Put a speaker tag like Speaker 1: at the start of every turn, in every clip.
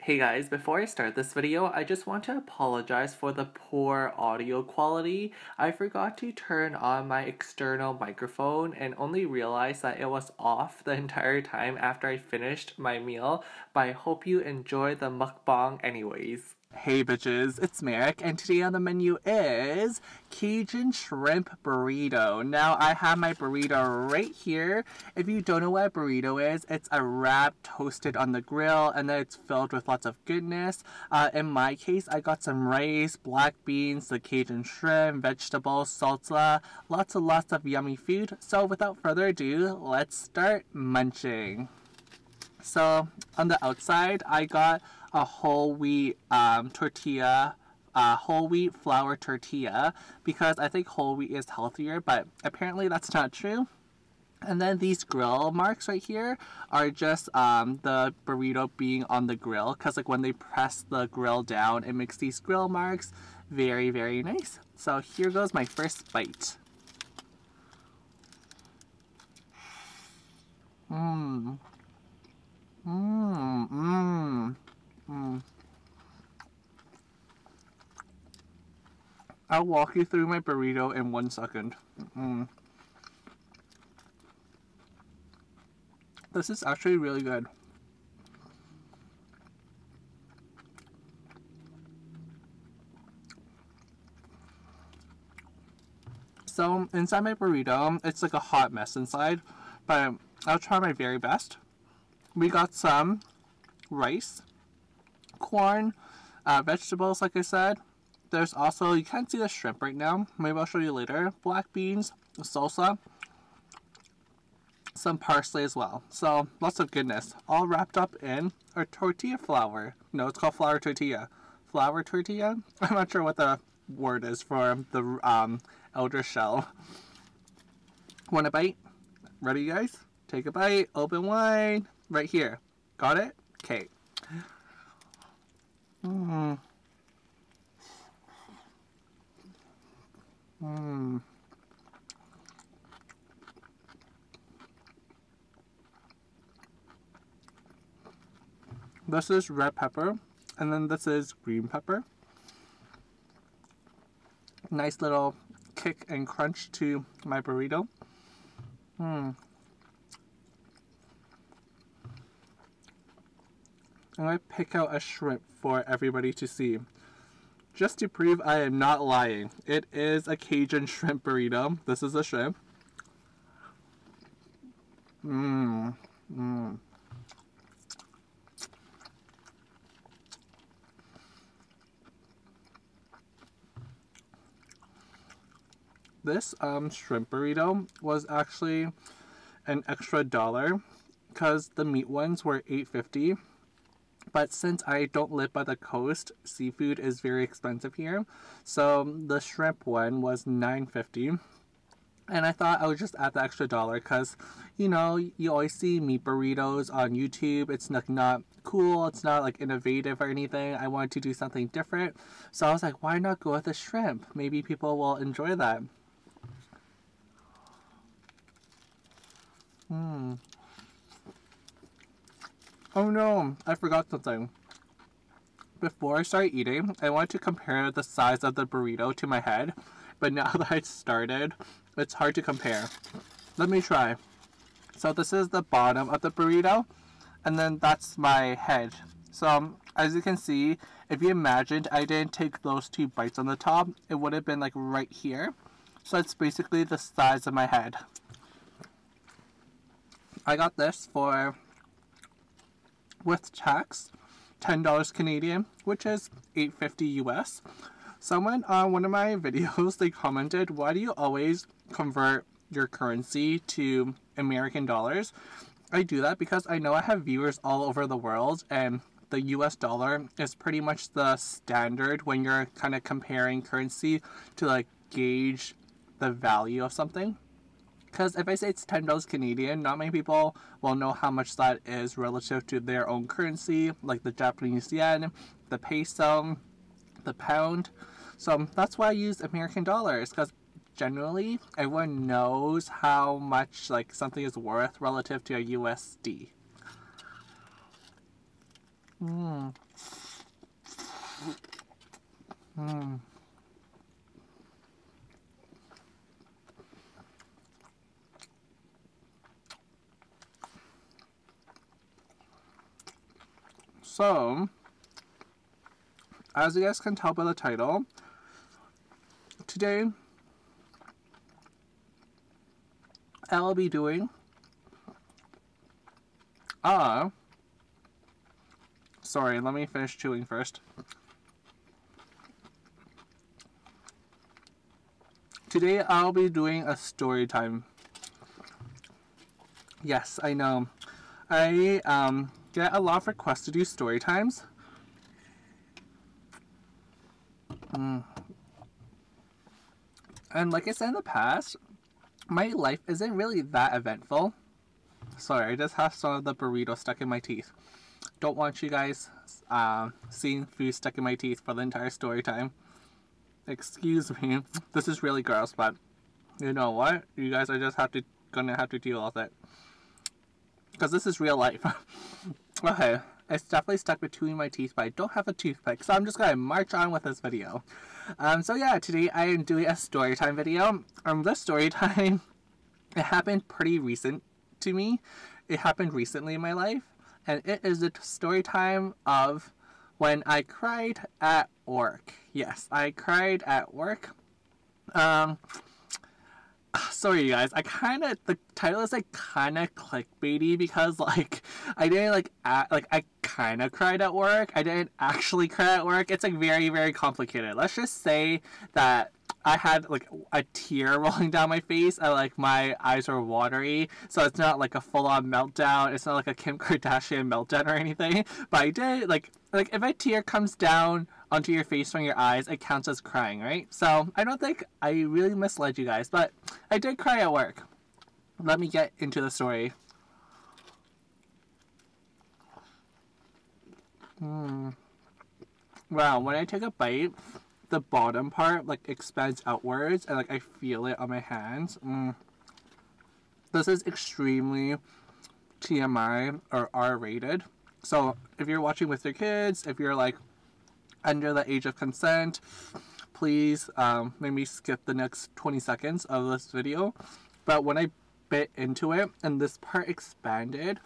Speaker 1: Hey guys, before I start this video, I just want to apologize for the poor audio quality. I forgot to turn on my external microphone and only realized that it was off the entire time after I finished my meal, but I hope you enjoy the mukbang anyways. Hey bitches, it's Merrick, and today on the menu is Cajun shrimp burrito. Now I have my burrito right here. If you don't know what a burrito is, it's a wrap toasted on the grill and then it's filled with lots of goodness. In my case, I got some rice, black beans, the Cajun shrimp, vegetables, salsa, lots of yummy food. So without further ado, let's start munching. So on the outside, I got a whole wheat tortilla, whole wheat flour tortilla, because I think whole wheat is healthier, but apparently that's not true. And then these grill marks right here are just the burrito being on the grill, because like when they press the grill down, it makes these grill marks. Very, very nice. So here goes my first bite. I'll walk you through my burrito in 1 second. This is actually really good. So inside my burrito, it's like a hot mess inside, but I'll try my very best. We got some rice, corn, vegetables like I said. There's also, you can't see the shrimp right now, maybe I'll show you later, black beans, salsa, some parsley as well. So lots of goodness, all wrapped up in a tortilla flour. No, it's called flour tortilla. Flour tortilla? I'm not sure what the word is for the outer shell. Want a bite? Ready guys? Take a bite, open wide, right here. Got it? Okay. This is red pepper, and then this is green pepper. Nice little kick and crunch to my burrito. I'm going to pick out a shrimp for everybody to see. Just to prove I am not lying, it is a Cajun shrimp burrito. This is a shrimp. This shrimp burrito was actually an extra $1 because the meat ones were $8.50. But since I don't live by the coast, seafood is very expensive here. So the shrimp one was $9.50. And I thought I would just add the extra $1 because, you know, you always see meat burritos on YouTube. It's not cool. It's not like innovative or anything. I wanted to do something different. So I was like, why not go with the shrimp? Maybe people will enjoy that. Oh no, I forgot something. Before I started eating, I wanted to compare the size of the burrito to my head, but now that I started, it's hard to compare. Let me try. So this is the bottom of the burrito, and then that's my head. So as you can see, if you imagined I didn't take those 2 bites on the top, it would have been like right here. So it's basically the size of my head. I got this for, with tax, $10 Canadian, which is $8.50 US. Someone on one of my videos, they commented, why do you always convert your currency to American dollars? I do that because I know I have viewers all over the world, and the US dollar is pretty much the standard when you're kind of comparing currency to like gauge the value of something. Because if I say it's $10 Canadian, not many people will know how much that is relative to their own currency, like the Japanese yen, the peso, the pound. So that's why I use American dollars, because generally everyone knows how much like something is worth relative to a USD.
Speaker 2: So, as you guys can tell by the title, today I'll be doing sorry, let me finish chewing first. Today I'll be doing a story time. Yes, I know. I get a lot of requests to do story times. And like I said in the past, my life isn't really that eventful. Sorry, I just have some of the burrito stuck in my teeth. Don't want you guys seeing food stuck in my teeth for the entire story time. Excuse me. This is really gross, but you know what? You guys are just gonna have to deal with it. Because this is real life. Okay, it's definitely stuck between my teeth, but I don't have a toothpick, so I'm just gonna march on with this video. So yeah, today I am doing a story time video. This story time, it happened pretty recent to me. It happened recently in my life, and it is the story time of when I cried at work. Yes, I cried at work. Sorry you guys, the title is like kinda clickbaity because like I didn't I kinda cried at work. I didn't actually cry at work. It's like very, very complicated. Let's just say that I had like a tear rolling down my face and like my eyes were watery, so it's not like a full-on meltdown. It's not like a Kim Kardashian meltdown or anything, but I did like if a tear comes down onto your face from your eyes, it counts as crying, right? So I don't think I really misled you guys, but I did cry at work. Let me get into the story. Wow, when I take a bite, the bottom part like expands outwards and like I feel it on my hands. This is extremely TMI or R-rated. So if you're watching with your kids, if you're like under the age of consent, please maybe skip the next 20 seconds of this video. But when I bit into it and this part expanded,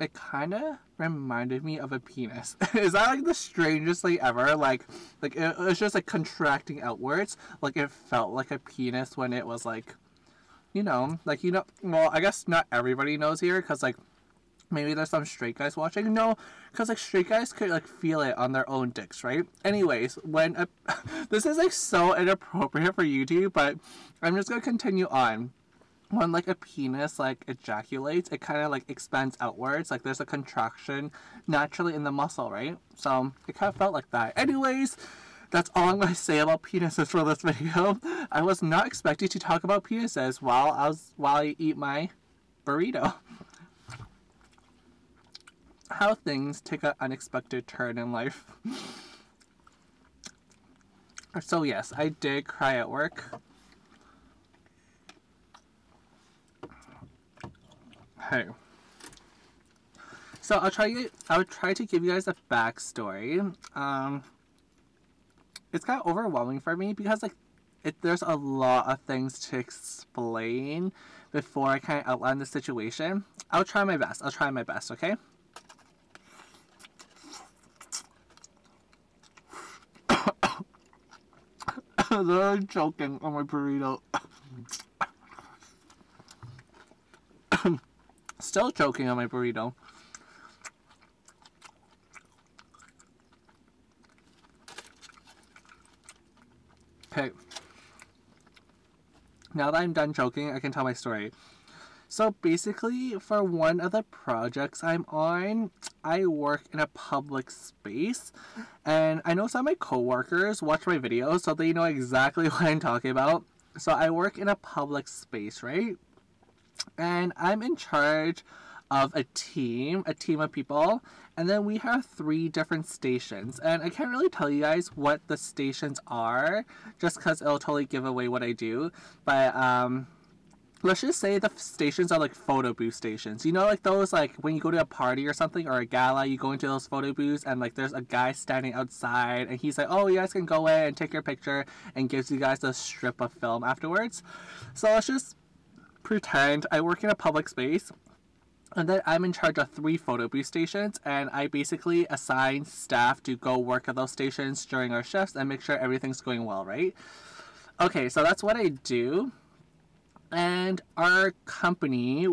Speaker 2: it kind of reminded me of a penis. Is that like the strangest thing ever? Like it was just like contracting outwards. Like it felt like a penis when it was like, well, I guess not everybody knows here because like maybe there's some straight guys watching. No, because like straight guys could like feel it on their own dicks, right? Anyways, when this is like so inappropriate for YouTube, but I'm just gonna continue on. When like a penis like ejaculates, it kind of like expands outwards. Like there's a contraction naturally in the muscle, right? So it kind of felt like that. Anyways, that's all I'm gonna say about penises for this video. I was not expecting to talk about penises while I eat my burrito. How things take an unexpected turn in life. So yes, I did cry at work. Hey. So I'll try to give you guys a backstory. It's kind of overwhelming for me because like there's a lot of things to explain before I kind of outline the situation. I'll try my best, okay? I'm choking on my burrito. Still choking on my burrito. Okay. Now that I'm done choking, I can tell my story. So basically, for one of the projects I'm on, I work in a public space. And I know some of my coworkers watch my videos, so they know exactly what I'm talking about. So I work in a public space, right? And I'm in charge of a team of people, and then we have 3 different stations, and I can't really tell you guys what the stations are just because it'll totally give away what I do, but let's just say the stations are like photo booth stations. You know, like those, like when you go to a party or something or a gala, you go into those photo booths and like there's a guy standing outside and he's like, oh, you guys can go in and take your picture, and gives you guys a strip of film afterwards. So let's just pretend I work in a public space and then I'm in charge of 3 photo booth stations, and I basically assign staff to go work at those stations during our shifts and make sure everything's going well, right? Okay, so that's what I do. And our company,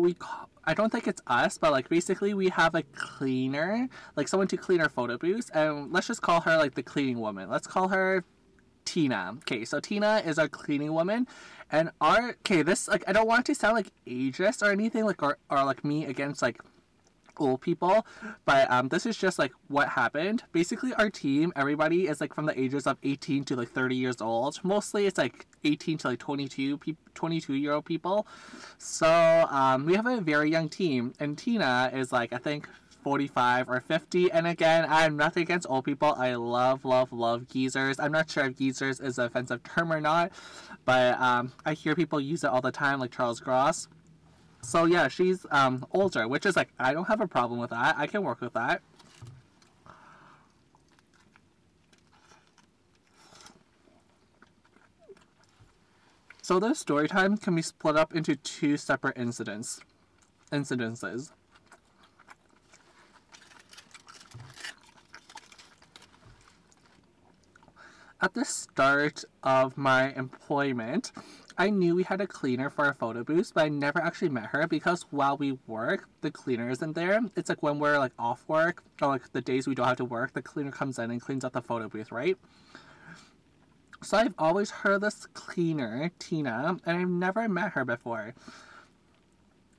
Speaker 2: I don't think it's us, but like basically we have a cleaner, like someone to clean our photo booths, and let's just call her like the cleaning woman. Let's call her Tina. Okay, so Tina is our cleaning woman, and this, like, I don't want to sound like ageist or anything, like, or like me against like old people, but this is just like what happened. Basically our team, everybody is like from the ages of 18 to like 30 years old. Mostly it's like 18 to like 22-year-old people. So we have a very young team, and Tina is like, I think 45 or 50, and again, I'm nothing against old people. I love geezers. I'm not sure if geezers is an offensive term or not, but I hear people use it all the time, like Charles Gross. So yeah, she's older, which is like, I don't have a problem with that. I can work with that. So this story time can be split up into 2 separate incidences. At the start of my employment, I knew we had a cleaner for our photo booths, but I never actually met her because while we work, the cleaner isn't there. It's like when we're like off work, or like the days we don't have to work, the cleaner comes in and cleans up the photo booth, right? So I've always heard of this cleaner, Tina, and I've never met her before.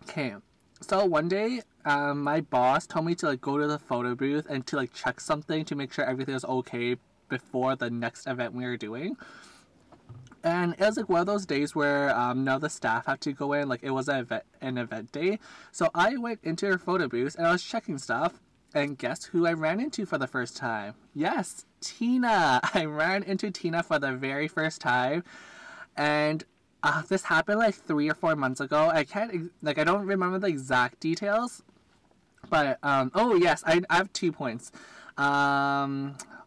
Speaker 2: Okay, so one day, my boss told me to like go to the photo booth and to like check something to make sure everything was okay before the next event we were doing. And it was like one of those days where none of the staff had to go in, like it was an event day. So I went into her photo booth and I was checking stuff, and guess who I ran into for the first time? Yes, Tina! I ran into Tina for the very first time, and this happened like 3 or 4 months ago. I don't remember the exact details, but oh yes, I have 2 points.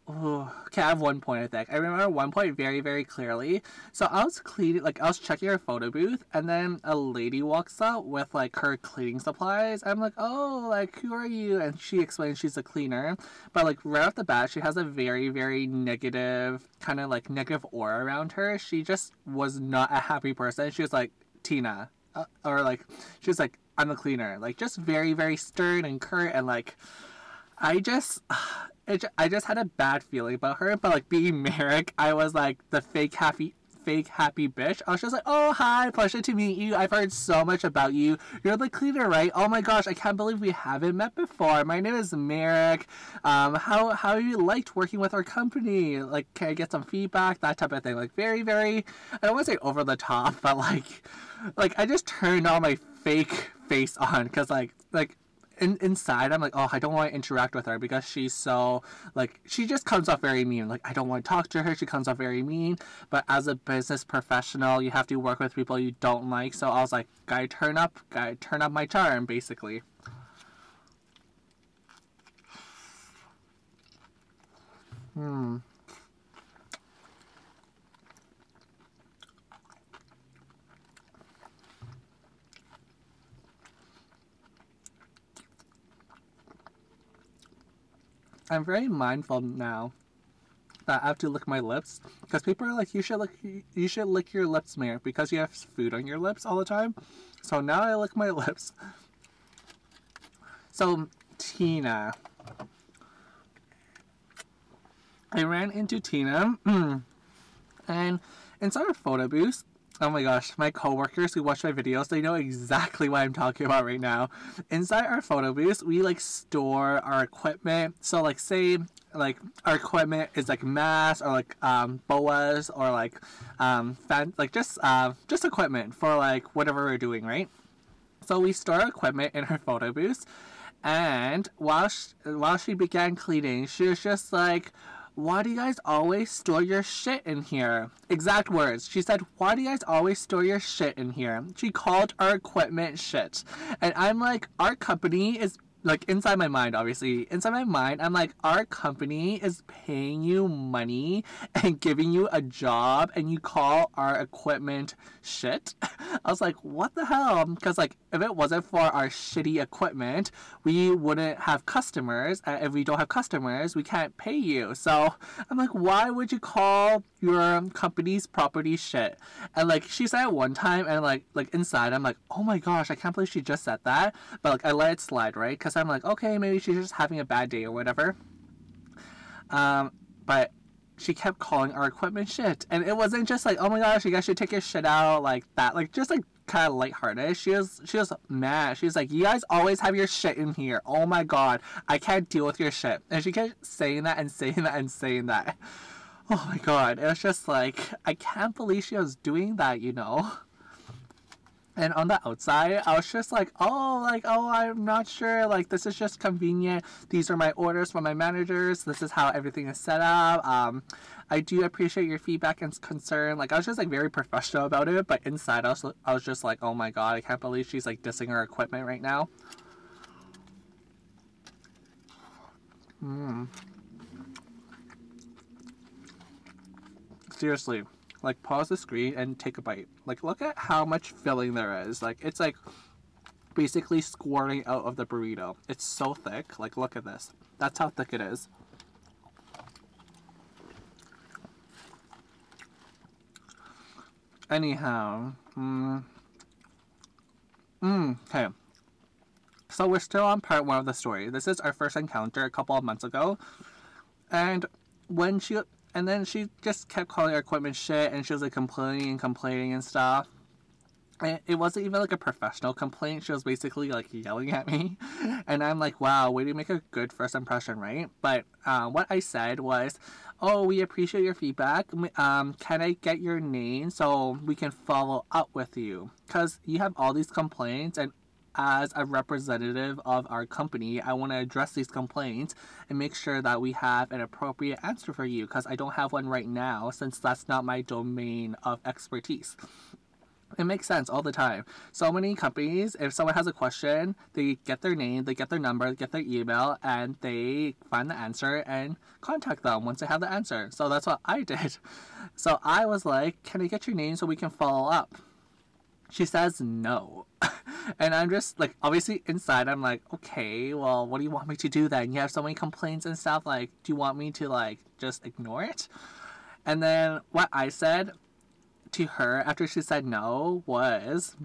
Speaker 2: Okay, I have 1 point, I think. I remember 1 point very, very clearly. So I was cleaning, like, I was checking her photo booth, and then a lady walks out with, like, her cleaning supplies. I'm like, oh, like, who are you? And she explains she's a cleaner. But, like, right off the bat, she has a very, very negative, kind of, like, negative aura around her. She just was not a happy person. She was like, Tina. Or, like, she was like, I'm a cleaner. Like, just very, very stern and curt, and, like, I just had a bad feeling about her, but like being Merrick, I was like the fake happy bitch. I was just like, oh hi, pleasure to meet you. I've heard so much about you. You're the cleaner, right? Oh my gosh, I can't believe we haven't met before. My name is Merrick. How you liked working with our company? Like, can I get some feedback? That type of thing. Like very, very, I don't want to say over the top, but like I just turned all my fake face on because like inside I'm like, oh, I don't want to interact with her because she's so, like, she just comes off very mean. Like, I don't want to talk to her. She comes off very mean. But as a business professional, you have to work with people you don't like. So I was like, gotta turn up my charm, basically. I'm very mindful now that I have to lick my lips because people are like, you should lick your lips, Mayor, because you have food on your lips all the time. So now I lick my lips. So Tina, I ran into Tina, and inside our photo booth. Oh my gosh, my coworkers who watch my videos, they know exactly what I'm talking about right now. Inside our photo booth, we like store our equipment. So like say like our equipment is like masks or like boas or like just equipment for like whatever we're doing, right? So we store our equipment in her photo booth, and while she began cleaning, she was just like, why do you guys always store your shit in here? Exact words. She said, why do you guys always store your shit in here? She called our equipment shit. And I'm like, our company is, like, inside my mind, obviously. Inside my mind, I'm like, our company is paying you money and giving you a job, and you call our equipment shit? I was like, what the hell? Because, like, if it wasn't for our shitty equipment, we wouldn't have customers. If we don't have customers, we can't pay you. So I'm like, why would you call your company's property shit? And, like, she said it one time, and, like inside, I'm like, oh my gosh, I can't believe she just said that. But, like, I let it slide, right? Because I'm like, okay, maybe she's just having a bad day or whatever. But she kept calling our equipment shit. And it wasn't just like, oh my gosh, you guys should take your shit out, like that. Like, just like kind of lighthearted. She was mad. She was like, you guys always have your shit in here. Oh my god, I can't deal with your shit. And she kept saying that and saying that and saying that. Oh my god, it was just like, I can't believe she was doing that, you know? And on the outside, I was just like, oh, I'm not sure. Like, this is just convenient. These are my orders from my managers. This is how everything is set up. I do appreciate your feedback and concern. Like, I was just, like, very professional about it. But inside, I was just like, oh my god, I can't believe she's, like, dissing her equipment right now. Seriously. Like, pause the screen and take a bite. Like, look at how much filling there is. Like, it's like basically squirting out of the burrito. It's so thick. Like, look at this. That's how thick it is. Anyhow. Okay. So we're still on part 1 of the story. This is our first encounter a couple of months ago. And then she just kept calling our equipment shit, and she was like complaining and stuff. And it wasn't even like a professional complaint. She was basically like yelling at me. And I'm like, wow, way to make a good first impression, right? But what I said was, oh, we appreciate your feedback. Can I get your name so we can follow up with you? Because you have all these complaints, and as a representative of our company, I want to address these complaints and make sure that we have an appropriate answer for you, because I don't have one right now since that's not my domain of expertise. It makes sense all the time. So many companies, if someone has a question, they get their name, they get their number, they get their email, and they find the answer and contact them once they have the answer. So that's what I did. So I was like, can I get your name so we can follow up? She says no. And I'm just like, obviously inside I'm like, okay, well, what do you want me to do then? You have so many complaints and stuff, like, do you want me to like just ignore it? And then what I said to her after she said no was,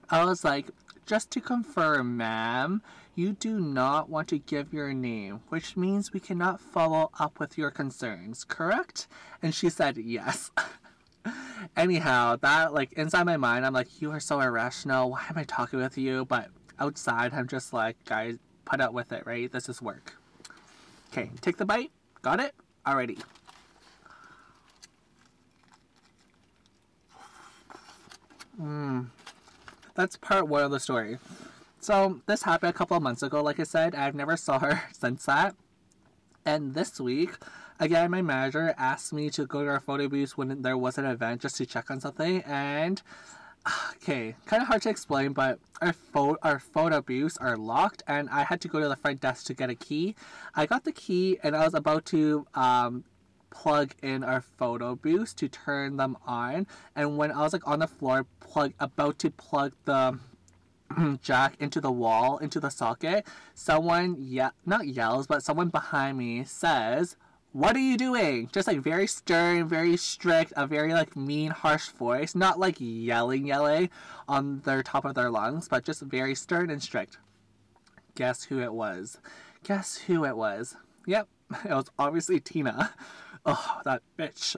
Speaker 2: I was like, just to confirm, ma'am, you do not want to give your name, which means we cannot follow up with your concerns, correct? And she said yes. Anyhow, that, like, inside my mind, I'm like, you are so irrational. Why am I talking with you? But outside, I'm just like, guys, put up with it, right? This is work. Okay, take the bite. Got it? Alrighty. That's part 1 of the story. So, this happened a couple of months ago, like I said. I've never saw her since that. And this week, again, my manager asked me to go to our photo booth when there was an event just to check on something. And, okay, kind of hard to explain, but our photo booths are locked, and I had to go to the front desk to get a key. I got the key, and I was about to plug in our photo booths to turn them on. And when I was like on the floor, about to plug the jack into the wall, into the socket, someone not yells, but someone behind me says, "What are you doing?" Just like very stern, very strict, a very like mean, harsh voice. Not like yelling on their top of their lungs, but just very stern and strict. Guess who it was? Guess who it was? Yep, it was obviously Tina. Oh, that bitch.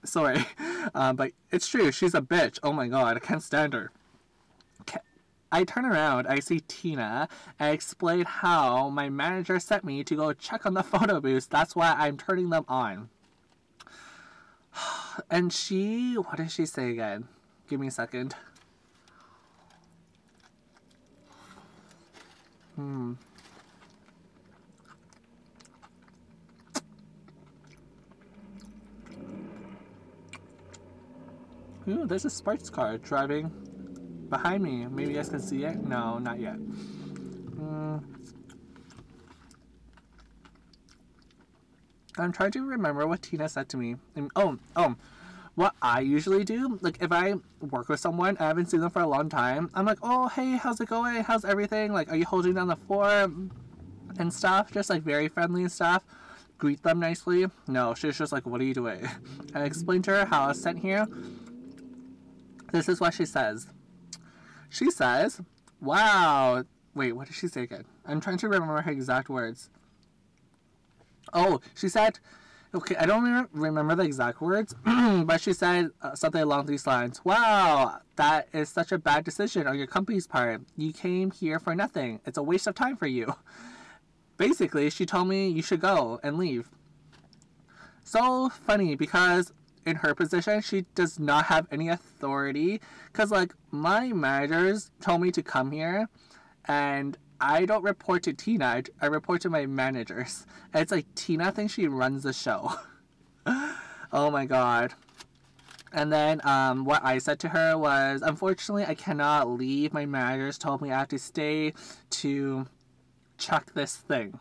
Speaker 2: Sorry. But it's true, she's a bitch. Oh my god, I can't stand her. I turn around, I see Tina, and I explain how my manager sent me to go check on the photo booths. That's why I'm turning them on. And what did she say again? Give me a second. Ooh, there's a sports car driving behind me. Maybe you guys can see it? No, not yet. I'm trying to remember what Tina said to me. And, what I usually do, like if I work with someone, I haven't seen them for a long time, I'm like, oh, hey, how's it going? How's everything? Like, are you holding down the fort and stuff? Just like very friendly and stuff. Greet them nicely. No, she's just like, what are you doing? I explained to her how I was sent here. This is what she says. She says, wow. Wait, what did she say again? I'm trying to remember her exact words. Oh, she said, okay, I don't remember the exact words, but she said something along these lines. Wow, that is such a bad decision on your company's part. You came here for nothing. It's a waste of time for you. Basically, she told me you should go and leave. So funny, because in her position, she does not have any authority. Because, like, my managers told me to come here, and I don't report to Tina. I report to my managers. And it's like Tina thinks she runs the show. Oh my god. And then what I said to her was, unfortunately, I cannot leave. My managers told me I have to stay to check this thing.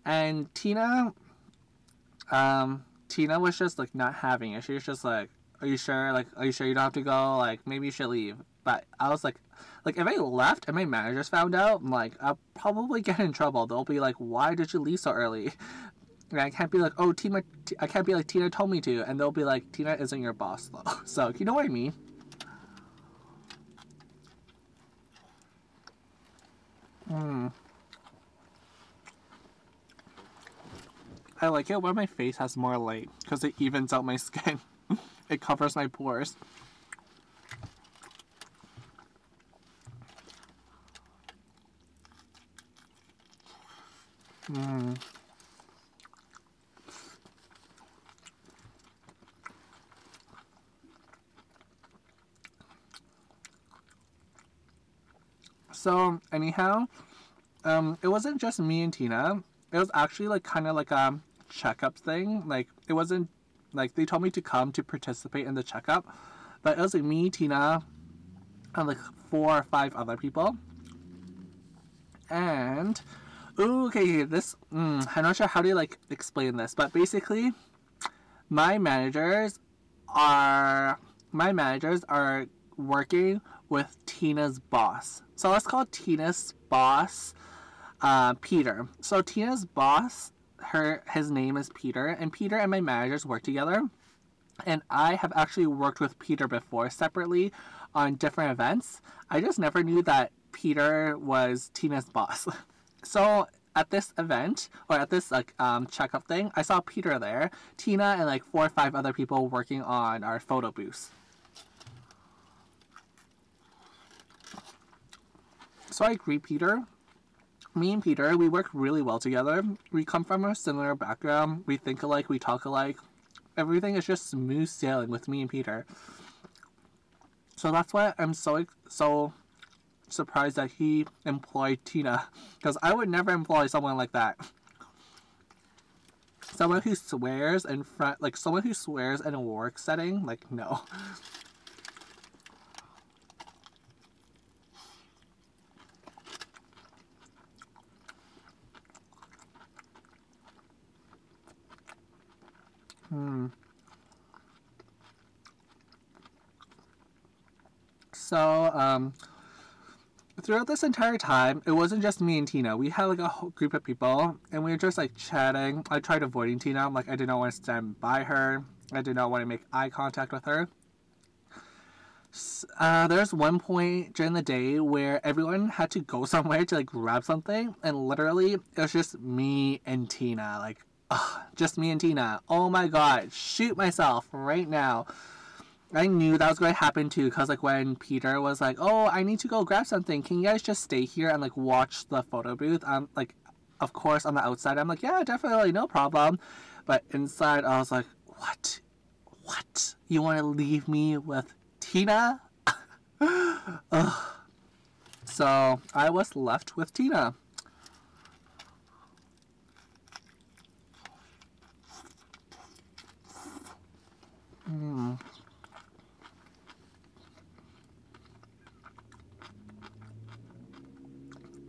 Speaker 2: And Tina was just like not having it. She was just like, are you sure? Like, are you sure you don't have to go? Like, maybe you should leave. But I was like, if I left and my managers found out, I'm like, I'll probably get in trouble. They'll be like, why did you leave so early? And I can't be like, oh, I can't be like, Tina told me to. And they'll be like, Tina isn't your boss, though. So, you know what I mean? I like it when my face has more light, because it evens out my skin. It covers my pores. So, anyhow, it wasn't just me and Tina. It was actually like kind of like a checkup thing. Like, it wasn't like they told me to come to participate in the checkup, but it was like me, Tina, and like 4 or 5 other people. And ooh, okay, this I'm not sure how to like explain this, but basically, my managers are working with Tina's boss. So let's call Tina's boss Peter. So Tina's boss, his name is Peter, and Peter and my managers work together. And I have actually worked with Peter before separately on different events. I just never knew that Peter was Tina's boss. So at this event, or at this like checkup thing, I saw Peter there, Tina, and like 4 or 5 other people working on our photo booths. So I greet Peter. Me and Peter, we work really well together. We come from a similar background. We think alike, we talk alike. Everything is just smooth sailing with me and Peter. So that's why I'm so surprised that he employed Tina. Because I would never employ someone like that. Someone who swears in front, like someone who swears in a work setting, like no. So, throughout this entire time, it wasn't just me and Tina. We had like a whole group of people, and we were just like chatting. I tried avoiding Tina. Like, I did not want to stand by her. I did not want to make eye contact with her. There's one point during the day where everyone had to go somewhere to like grab something, and literally it was just me and Tina. Like, just me and Tina. Oh my god, shoot myself right now. I knew that was going to happen too, because like when Peter was like, oh, I need to go grab something, can you guys just stay here and like watch the photo booth? Like, of course on the outside I'm like, yeah, definitely, no problem. But inside I was like, what? You want to leave me with Tina? Ugh. So I was left with Tina.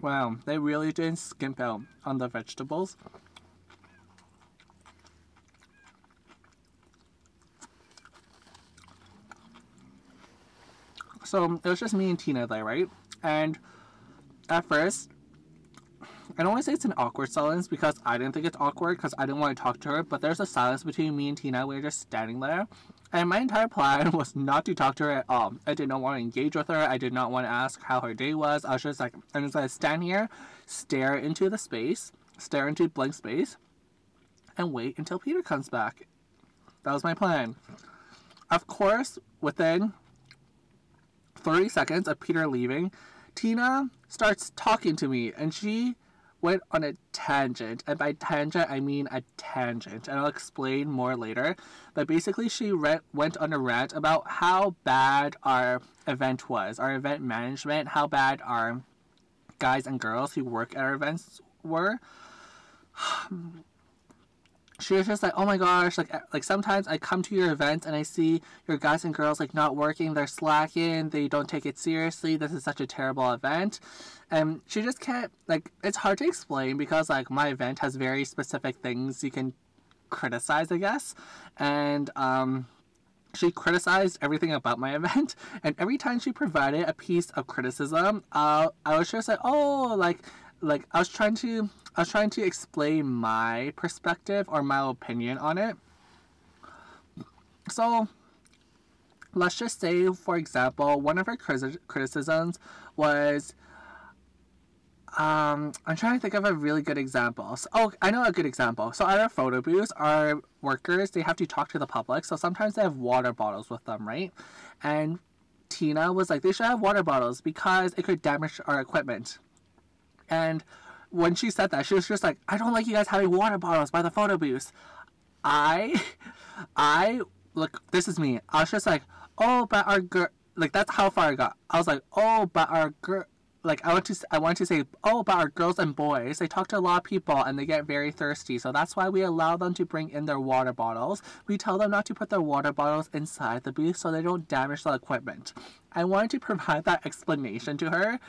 Speaker 2: Wow, they really didn't skimp out on the vegetables. So it was just me and Tina there, right? And at first, I don't want to say it's an awkward silence because I didn't think it's awkward because I didn't want to talk to her, but there's a silence between me and Tina. We were just standing there. And my entire plan was not to talk to her at all. I did not want to engage with her. I did not want to ask how her day was. I was just like, I'm just going to stand here, stare into the space, stare into blank space, and wait until Peter comes back. That was my plan. Of course, within 30 seconds of Peter leaving, Tina starts talking to me, and she went on a tangent, and by tangent I mean a tangent, and I'll explain more later. But basically she went on a rant about how bad our event was, our event management, how bad our guys and girls who work at our events were. She was just like, oh my gosh, like sometimes I come to your events and I see your guys and girls like not working, they're slacking, they don't take it seriously, this is such a terrible event. And she just can't, like, it's hard to explain because like my event has very specific things you can criticize, I guess. And she criticized everything about my event, and every time she provided a piece of criticism, I was just like, oh, like I was trying to explain my perspective or my opinion on it. So let's just say, for example, one of her criticisms was, I'm trying to think of a really good example. So, oh, I know a good example. So at our photo booths, our workers, they have to talk to the public. So sometimes they have water bottles with them, right? And Tina was like, they should have water bottles because it could damage our equipment. And when she said that, she was just like, I don't like you guys having water bottles by the photo booths. I look, this is me. I was just like, oh, but our girl, like, that's how far I got. I was like, oh, but our girl, like, I want to say, oh, but our girls and boys, they talk to a lot of people and they get very thirsty. So that's why we allow them to bring in their water bottles. We tell them not to put their water bottles inside the booth so they don't damage the equipment. I wanted to provide that explanation to her,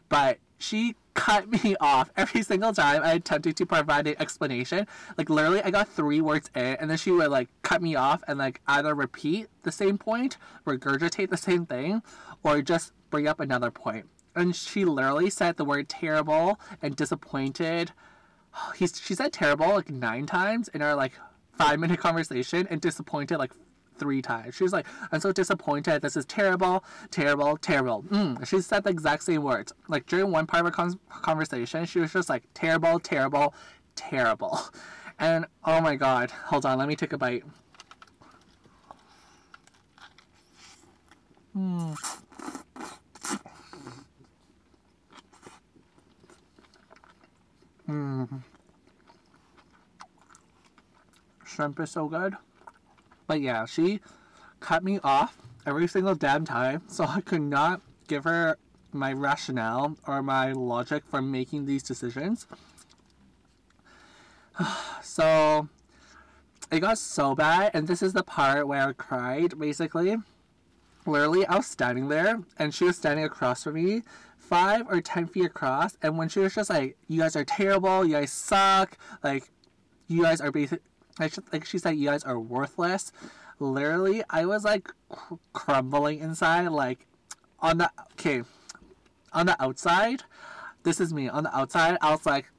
Speaker 2: but she cut me off every single time I attempted to provide an explanation. Like, literally, I got 3 words in, and then she would, like, cut me off and, like, either repeat the same point, regurgitate the same thing, or just bring up another point. And she literally said the word terrible and disappointed. She said terrible, like, 9 times in our, like, 5-minute conversation, and disappointed, like, 3 times. She was like, I'm so disappointed. This is terrible, terrible, terrible. She said the exact same words. Like, during one part of our conversation, she was just like, terrible, terrible, terrible. And, oh my god. Hold on, let me take a bite. Shrimp is so good. But yeah, she cut me off every single damn time, so I could not give her my rationale or my logic for making these decisions. So it got so bad, and this is the part where I cried, basically. Literally, I was standing there, and she was standing across from me, 5 or 10 feet across, and when she was just like, you guys are terrible, you guys suck, like, you guys are basically, like she said, you guys are worthless. Literally, I was like crumbling inside. Like, on the outside, this is me. On the outside, I was like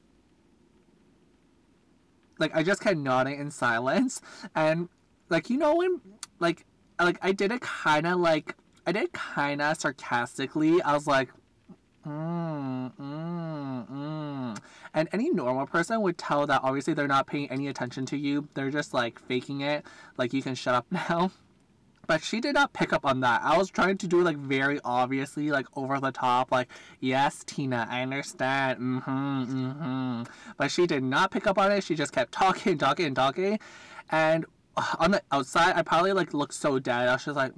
Speaker 2: I just kept nodding in silence, and like, you know, when like I did it kind of sarcastically. I was like, And any normal person would tell that obviously they're not paying any attention to you. They're just like faking it. Like, you can shut up now. But she did not pick up on that. I was trying to do like very obviously, like over the top, like, yes, Tina, I understand. But she did not pick up on it. She just kept talking. And on the outside, I probably like looked so dead. I was just like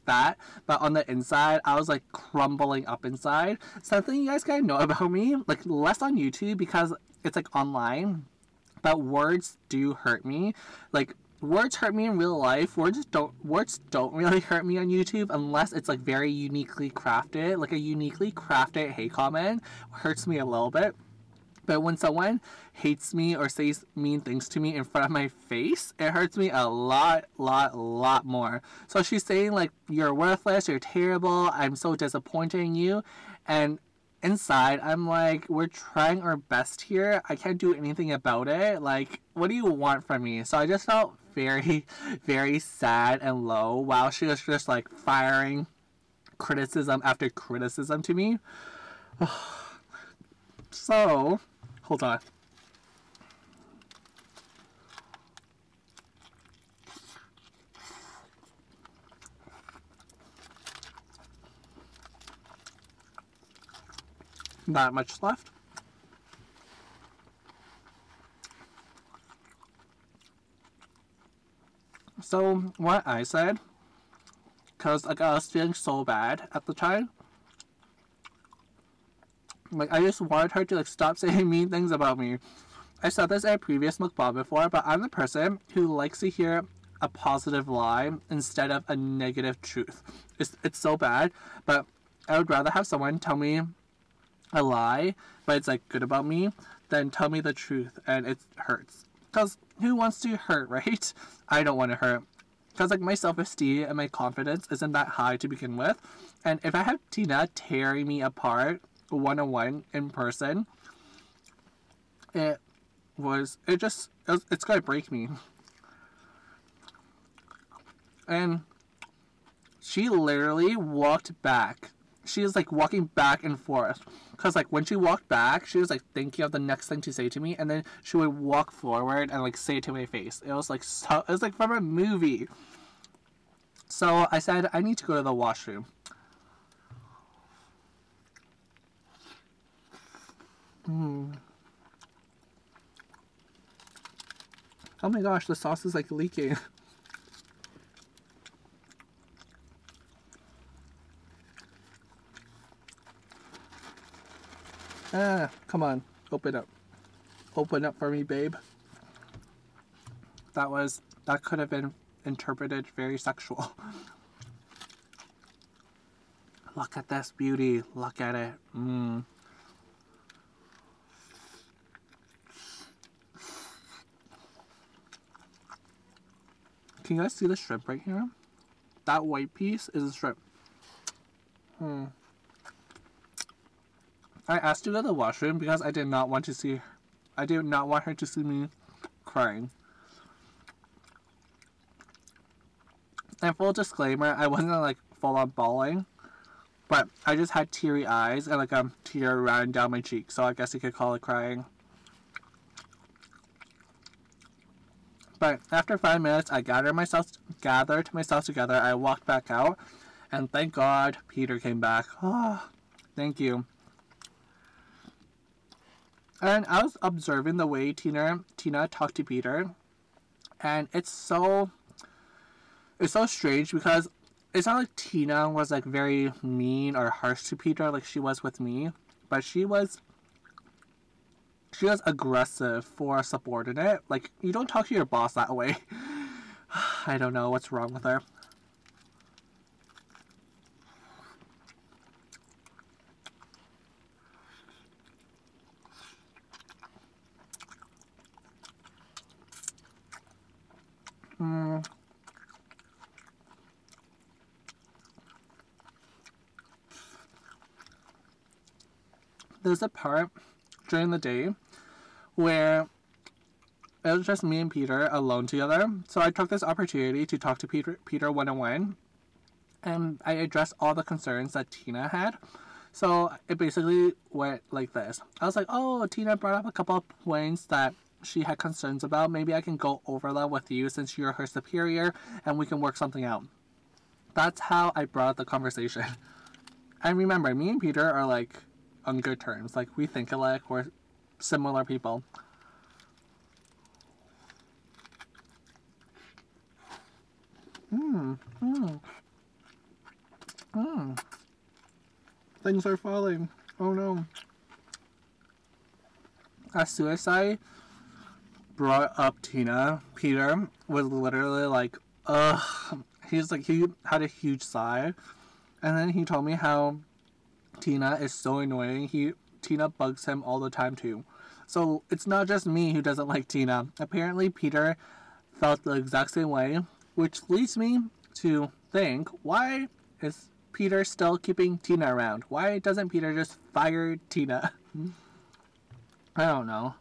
Speaker 2: that. But on the inside, I was like crumbling up inside. Something you guys gotta know about me, like, less on YouTube because it's like online, but words do hurt me. Like, words hurt me in real life. Words don't really hurt me on YouTube unless it's like very uniquely crafted. Like a uniquely crafted hate comment hurts me a little bit. But when someone hates me or says mean things to me in front of my face, it hurts me a lot more. So she's saying like, you're worthless, you're terrible, I'm so disappointed in you. And inside, I'm like, we're trying our best here. I can't do anything about it. Like, what do you want from me? So I just felt very sad and low while she was just like firing criticism after criticism to me. So, hold on. Not much left. So, what I said, because like, I was feeling so bad at the time, like, I just wanted her to like stop saying mean things about me. I said this in a previous mukbang before, but I'm the person who likes to hear a positive lie instead of a negative truth. It's so bad, but I would rather have someone tell me a lie, but it's like good about me, than tell me the truth and it hurts. Because who wants to hurt, right? I don't want to hurt. Because like my self-esteem and my confidence isn't that high to begin with. And if I have Tina tearing me apart one-on-one in person, it's gonna break me. And she literally walked back. She was like walking back and forth. Because like when she walked back, she was like thinking of the next thing to say to me, and then she would walk forward and like say it to my face. It was like from a movie. So I said, I need to go to the washroom. Oh my gosh, the sauce is like leaking. Come on, open up. Open up for me, babe. That could have been interpreted very sexual. Look at this beauty. Look at it. Can you guys see the shrimp right here? That white piece is a shrimp. I asked to go to the washroom because I did not want her to see me crying. And full disclaimer, I wasn't like full on bawling, but I just had teary eyes and like a tear ran down my cheek, so I guess you could call it crying. But after 5 minutes, I gathered myself together. I walked back out, and thank God Peter came back. Oh, thank you. And I was observing the way Tina talked to Peter, and it's so strange because it's not like Tina was like very mean or harsh to Peter like she was with me, but she was aggressive for a subordinate. Like, you don't talk to your boss that way. I don't know what's wrong with her. There's a part during the day where it was just me and Peter alone together. So I took this opportunity to talk to Peter one-on-one, and I addressed all the concerns that Tina had. So it basically went like this. I was like, oh, Tina brought up a couple of points that she had concerns about. Maybe I can go over that with you since you're her superior and we can work something out. That's how I brought up the conversation. And remember, me and Peter are like on good terms. Like, we think alike, we're similar people. Things are falling. Oh no. As soon as I brought up Tina, Peter was literally like, ugh. He's like, he had a huge sigh. And then he told me how Tina is so annoying. Tina bugs him all the time too. So it's not just me who doesn't like Tina. Apparently Peter felt the exact same way, which leads me to think, why is Peter still keeping Tina around? Why doesn't Peter just fire Tina? I don't know.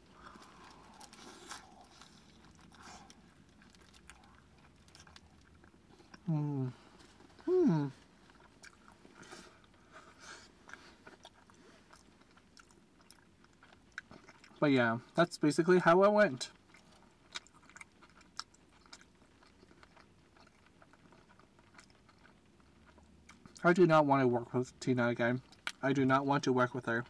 Speaker 2: But yeah, that's basically how it went. I do not want to work with Tina again. I do not want to work with her.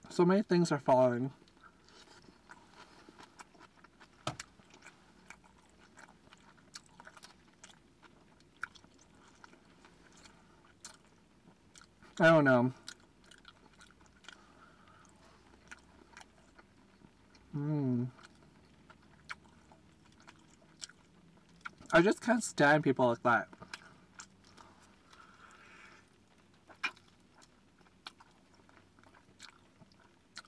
Speaker 2: So many things are falling. I don't know. I just can't stand people like that.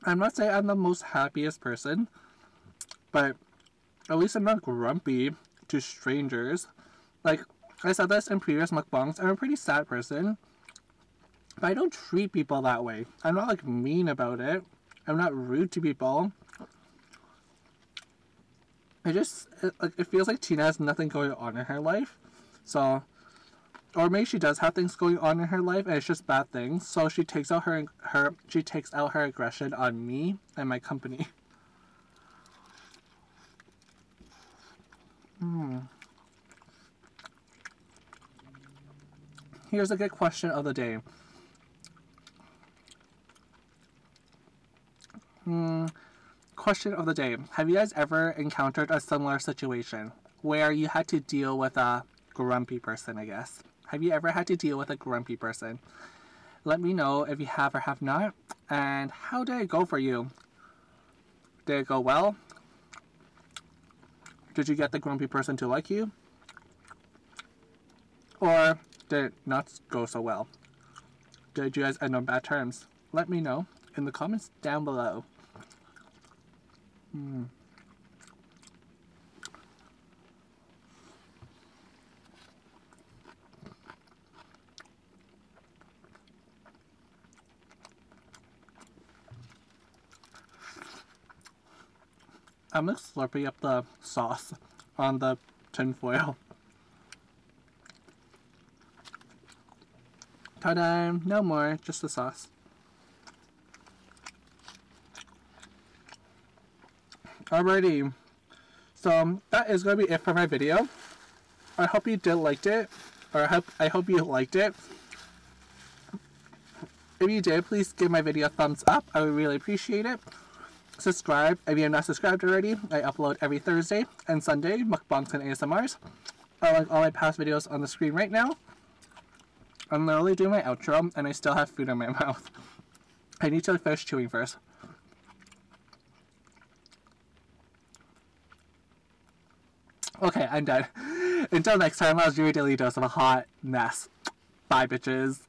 Speaker 2: I'm not saying I'm the most happiest person, but at least I'm not grumpy to strangers. Like, I said this in previous mukbangs, I'm a pretty sad person, but I don't treat people that way. I'm not, like, mean about it. I'm not rude to people. It feels like Tina has nothing going on in her life. So, or maybe she does have things going on in her life and it's just bad things. So she takes out her aggression on me and my company. Here's a good question of the day. Question of the day. Have you guys ever encountered a similar situation where you had to deal with a grumpy person, I guess? Have you ever had to deal with a grumpy person? Let me know if you have or have not. And how did it go for you? Did it go well? Did you get the grumpy person to like you? Or did it not go so well? Did you guys end on bad terms? Let me know in the comments down below. I'm just slurping up the sauce on the tin foil. Ta-da! No more, just the sauce. Alrighty, so that is going to be it for my video. I hope you did liked it, or I hope you liked it. If you did, please give my video a thumbs up. I would really appreciate it. Subscribe if you have not subscribed already. I upload every Thursday and Sunday mukbangs and ASMRs. I like all my past videos on the screen right now. I'm literally doing my outro and I still have food in my mouth. I need to finish chewing first. Okay, I'm done. Until next time, that was your daily dose of a hot mess. Bye, bitches.